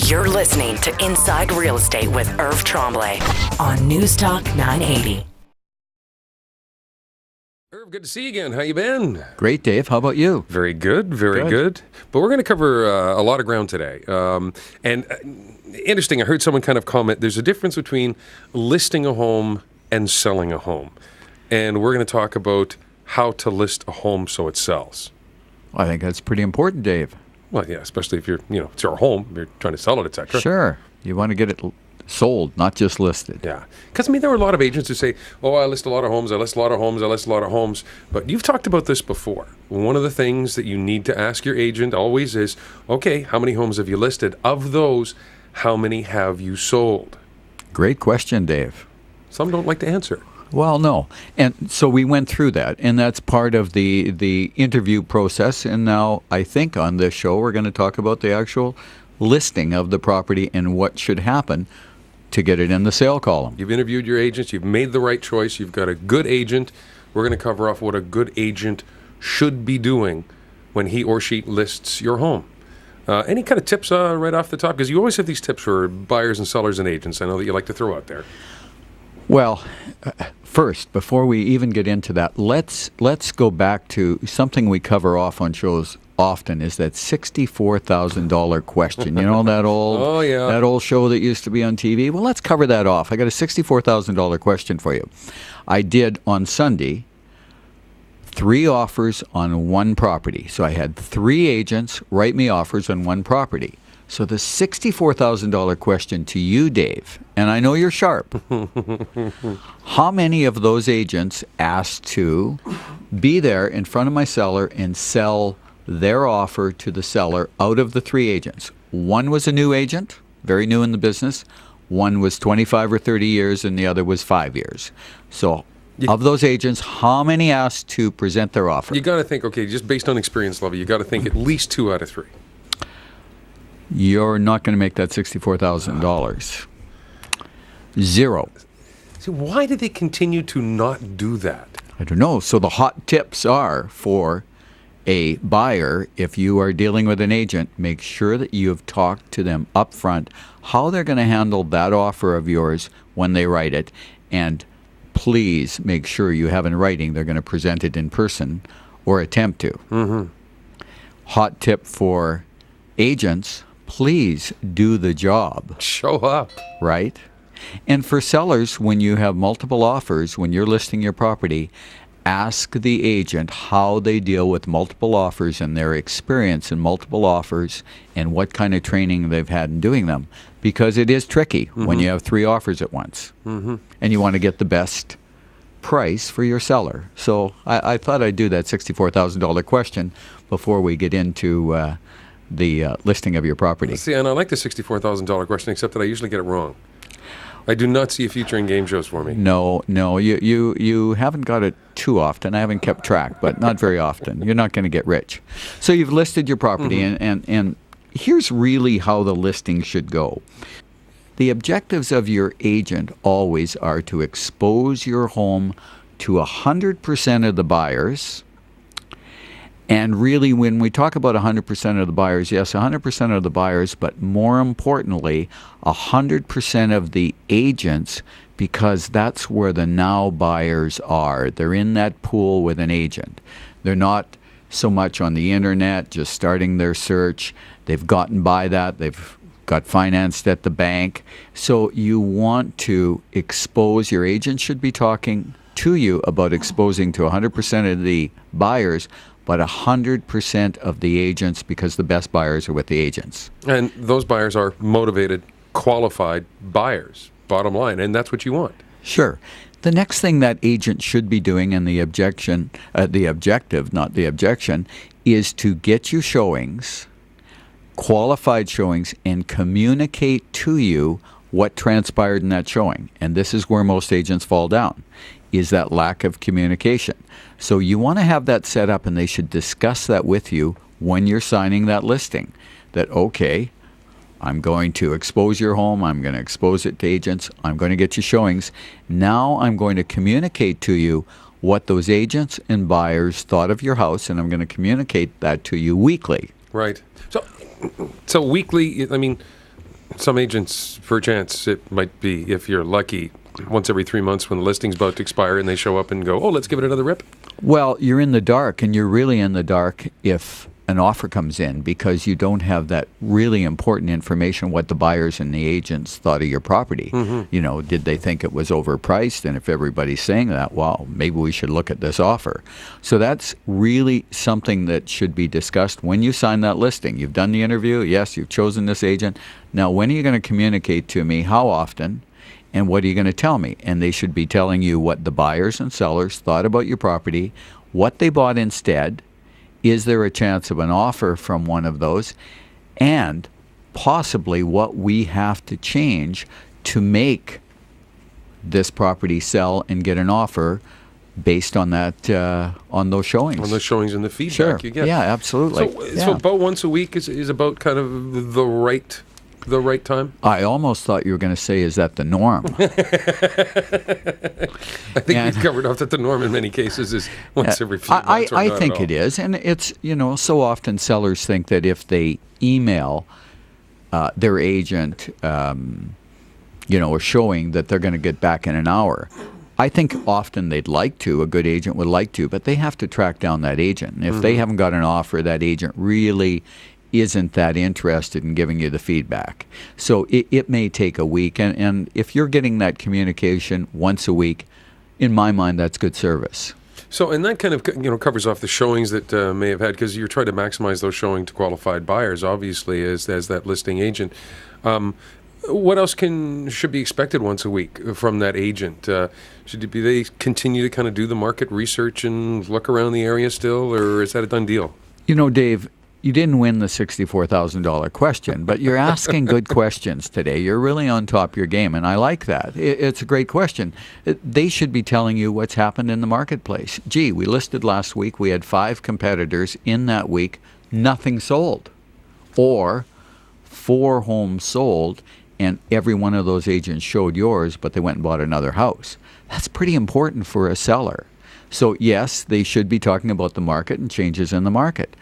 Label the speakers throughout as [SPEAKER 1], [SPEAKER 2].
[SPEAKER 1] You're listening to Inside Real Estate with Irv Tremblay on Newstalk 980.
[SPEAKER 2] Irv, good to see you again. How you been?
[SPEAKER 3] Great, Dave. How about you?
[SPEAKER 2] Very good, very good. But we're going to cover a lot of ground today. Interesting, I heard someone kind of comment, there's a difference between listing a home and selling a home. And we're going to talk about how to list a home so it sells.
[SPEAKER 3] I think that's pretty important, Dave.
[SPEAKER 2] Well, yeah, especially if you're, it's your home, you're trying to sell it, etc.
[SPEAKER 3] Sure. You want to get it sold, not just listed.
[SPEAKER 2] Yeah. Because, there were a lot of agents who say, I list a lot of homes, I list a lot of homes, I list a lot of homes. But you've talked about this before. One of the things that you need to ask your agent always is, okay, how many homes have you listed? Of those, how many have you sold?
[SPEAKER 3] Great question, Dave.
[SPEAKER 2] Some don't like to answer.
[SPEAKER 3] Well, no. And so we went through that, and that's part of the interview process. And now I think on this show we're going to talk about the actual listing of the property and what should happen to get it in the sale column.
[SPEAKER 2] You've interviewed your agents. You've made the right choice. You've got a good agent. We're going to cover off what a good agent should be doing when he or she lists your home. Any kind of tips right off the top? Because you always have these tips for buyers and sellers and agents. I know that you like to throw out there.
[SPEAKER 3] Well, first, before we even get into that, let's go back to something we cover off on shows often, is that $64,000 question. You know that old that old show that used to be on TV? Well, let's cover that off. I got a $64,000 question for you. I did on Sunday 3 offers on one property. So I had 3 agents write me offers on one property. So the $64,000 question to you, Dave, and I know you're sharp, how many of those agents asked to be there in front of my seller and sell their offer to the seller out of the 3 agents? 1 was a new agent, very new in the business. 1 was 25 or 30 years, and the other was 5 years. So of those agents, how many asked to present their offer?
[SPEAKER 2] You got to think, okay, just based on experience level, you got to think at least 2 out of 3.
[SPEAKER 3] You're not going to make that $64,000. 0.
[SPEAKER 2] So why did they continue to not do that?
[SPEAKER 3] I don't know. So the hot tips are for a buyer, if you are dealing with an agent, make sure that you have talked to them up front how they're going to handle that offer of yours when they write it. And please make sure you have in writing they're going to present it in person or attempt to.
[SPEAKER 2] Mm-hmm.
[SPEAKER 3] Hot tip for agents, please do the job.
[SPEAKER 2] Show up.
[SPEAKER 3] Right? And for sellers, when you have multiple offers, when you're listing your property, ask the agent how they deal with multiple offers and their experience in multiple offers and what kind of training they've had in doing them. Because it is tricky when you have 3 offers at once. And you want to get the best price for your seller. So I thought I'd do that $64,000 question before we get into the listing of your property.
[SPEAKER 2] See, and I like the $64,000 question, except that I usually get it wrong. I do not see a future in game shows for me.
[SPEAKER 3] No, you haven't got it too often. I haven't kept track, but not very often. You're not going to get rich. So you've listed your property, and here's really how the listing should go. The objectives of your agent always are to expose your home to 100% of the buyers. And really, when we talk about 100% of the buyers, yes, 100% of the buyers, but more importantly, 100% of the agents, because that's where the now buyers are. They're in that pool with an agent. They're not so much on the internet, just starting their search. They've gotten by that. They've got financed at the bank. So you want to expose, your agent should be talking to you about exposing to 100% of the buyers, but 100% of the agents, because the best buyers are with the agents.
[SPEAKER 2] And those buyers are motivated, qualified buyers, bottom line, and that's what you want.
[SPEAKER 3] Sure. The next thing that agent should be doing, and the objective, not the objection, is to get you showings, qualified showings, and communicate to you what transpired in that showing. And this is where most agents fall down, is that lack of communication. So you want to have that set up, and they should discuss that with you when you're signing that listing. That, okay, I'm going to expose your home, I'm going to expose it to agents, I'm going to get you showings. Now I'm going to communicate to you what those agents and buyers thought of your house, and I'm going to communicate that to you weekly.
[SPEAKER 2] Right. So weekly, I mean, some agents, perchance, it might be, if you're lucky, once every 3 months when the listing's about to expire and they show up and go, oh, let's give it another rip.
[SPEAKER 3] Well, you're in the dark, and you're really in the dark if an offer comes in, because you don't have that really important information, what the buyers and the agents thought of your property. You know, did they think it was overpriced? And if everybody's saying that, well, maybe we should look at this offer. So that's really something that should be discussed when you sign that listing. You've done the interview. Yes, you've chosen this agent. Now, when are you going to communicate to me? How often? And what are you going to tell me? And they should be telling you what the buyers and sellers thought about your property, what they bought instead. Is there a chance of an offer from one of those? And possibly what we have to change to make this property sell and get an offer based on that, on those showings.
[SPEAKER 2] On the showings and the feedback you get.
[SPEAKER 3] Yeah, absolutely.
[SPEAKER 2] So about once a week is about kind of the right time?
[SPEAKER 3] I almost thought you were going to say, is that the norm?
[SPEAKER 2] I think we've covered off that the norm in many cases is once every few months.
[SPEAKER 3] I think it is. And it's, so often sellers think that if they email their agent, a showing, that they're going to get back in an hour. I think often they'd like to, a good agent would like to, but they have to track down that agent. And if they haven't got an offer, that agent really isn't that interested in giving you the feedback. So it may take a week. And if you're getting that communication once a week, in my mind, that's good service.
[SPEAKER 2] So, and that kind of covers off the showings that may have had, because you're trying to maximize those showing to qualified buyers, obviously, as that listing agent. What else should be expected once a week from that agent? Should they continue to kind of do the market research and look around the area still, or is that a done deal?
[SPEAKER 3] Dave, you didn't win the $64,000 question, but you're asking good questions today. You're really on top of your game, and I like that. It's a great question. They should be telling you what's happened in the marketplace. Gee, we listed last week, we had 5 competitors in that week, nothing sold. Or 4 homes sold, and every one of those agents showed yours, but they went and bought another house. That's pretty important for a seller. So yes, they should be talking about the market and changes in the market.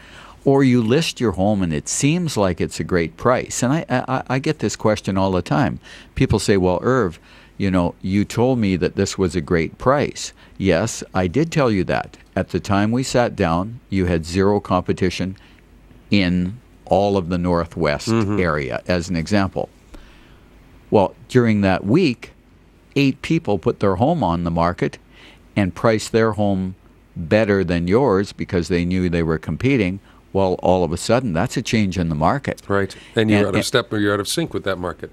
[SPEAKER 3] Or you list your home and it seems like it's a great price. And I get this question all the time. People say, well, Irv, you told me that this was a great price. Yes, I did tell you that. At the time we sat down, you had 0 competition in all of the Northwest area, as an example. Well, during that week, 8 people put their home on the market and priced their home better than yours because they knew they were competing. Well, all of a sudden, that's a change in the market.
[SPEAKER 2] Right. And you're out of step, or you're out of sync with that market.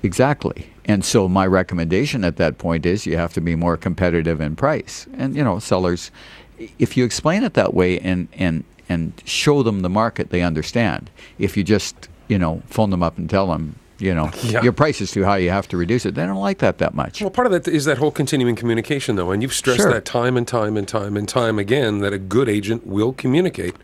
[SPEAKER 3] Exactly. And so my recommendation at that point is you have to be more competitive in price. And, sellers, if you explain it that way and show them the market, they understand. If you just, phone them up and tell them, your price is too high, you have to reduce it. They don't like that much.
[SPEAKER 2] Well, part of that is that whole continuing communication, though. And you've stressed that time and time and time and time again, that a good agent will communicate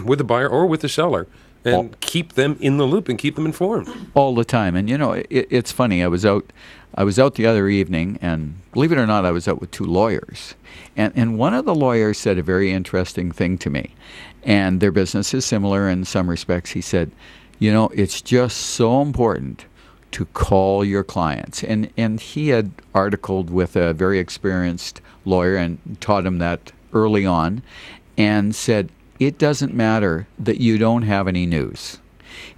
[SPEAKER 2] with the buyer or with the seller and keep them in the loop and keep them informed. All
[SPEAKER 3] the time. And, it's funny. I was out the other evening, and believe it or not, I was out with 2 lawyers. And one of the lawyers said a very interesting thing to me. And their business is similar in some respects. He said, it's just so important to call your clients. And he had articled with a very experienced lawyer and taught him that early on, and said, it doesn't matter that you don't have any news.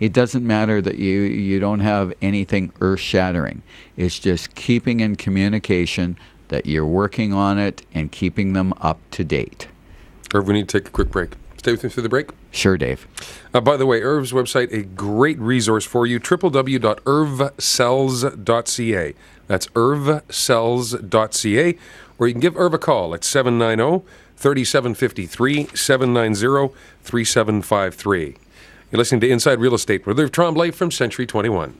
[SPEAKER 3] It doesn't matter that you don't have anything earth-shattering. It's just keeping in communication that you're working on it and keeping them up to date.
[SPEAKER 2] Irv, we need to take a quick break. Stay with me through the break.
[SPEAKER 3] Sure, Dave.
[SPEAKER 2] By the way, Irv's website, a great resource for you, www.irvsells.ca. That's irvsells.ca. Or you can give Irv a call at 790-3753, 790-3753. You're listening to Inside Real Estate with Irv Tremblay from Century 21.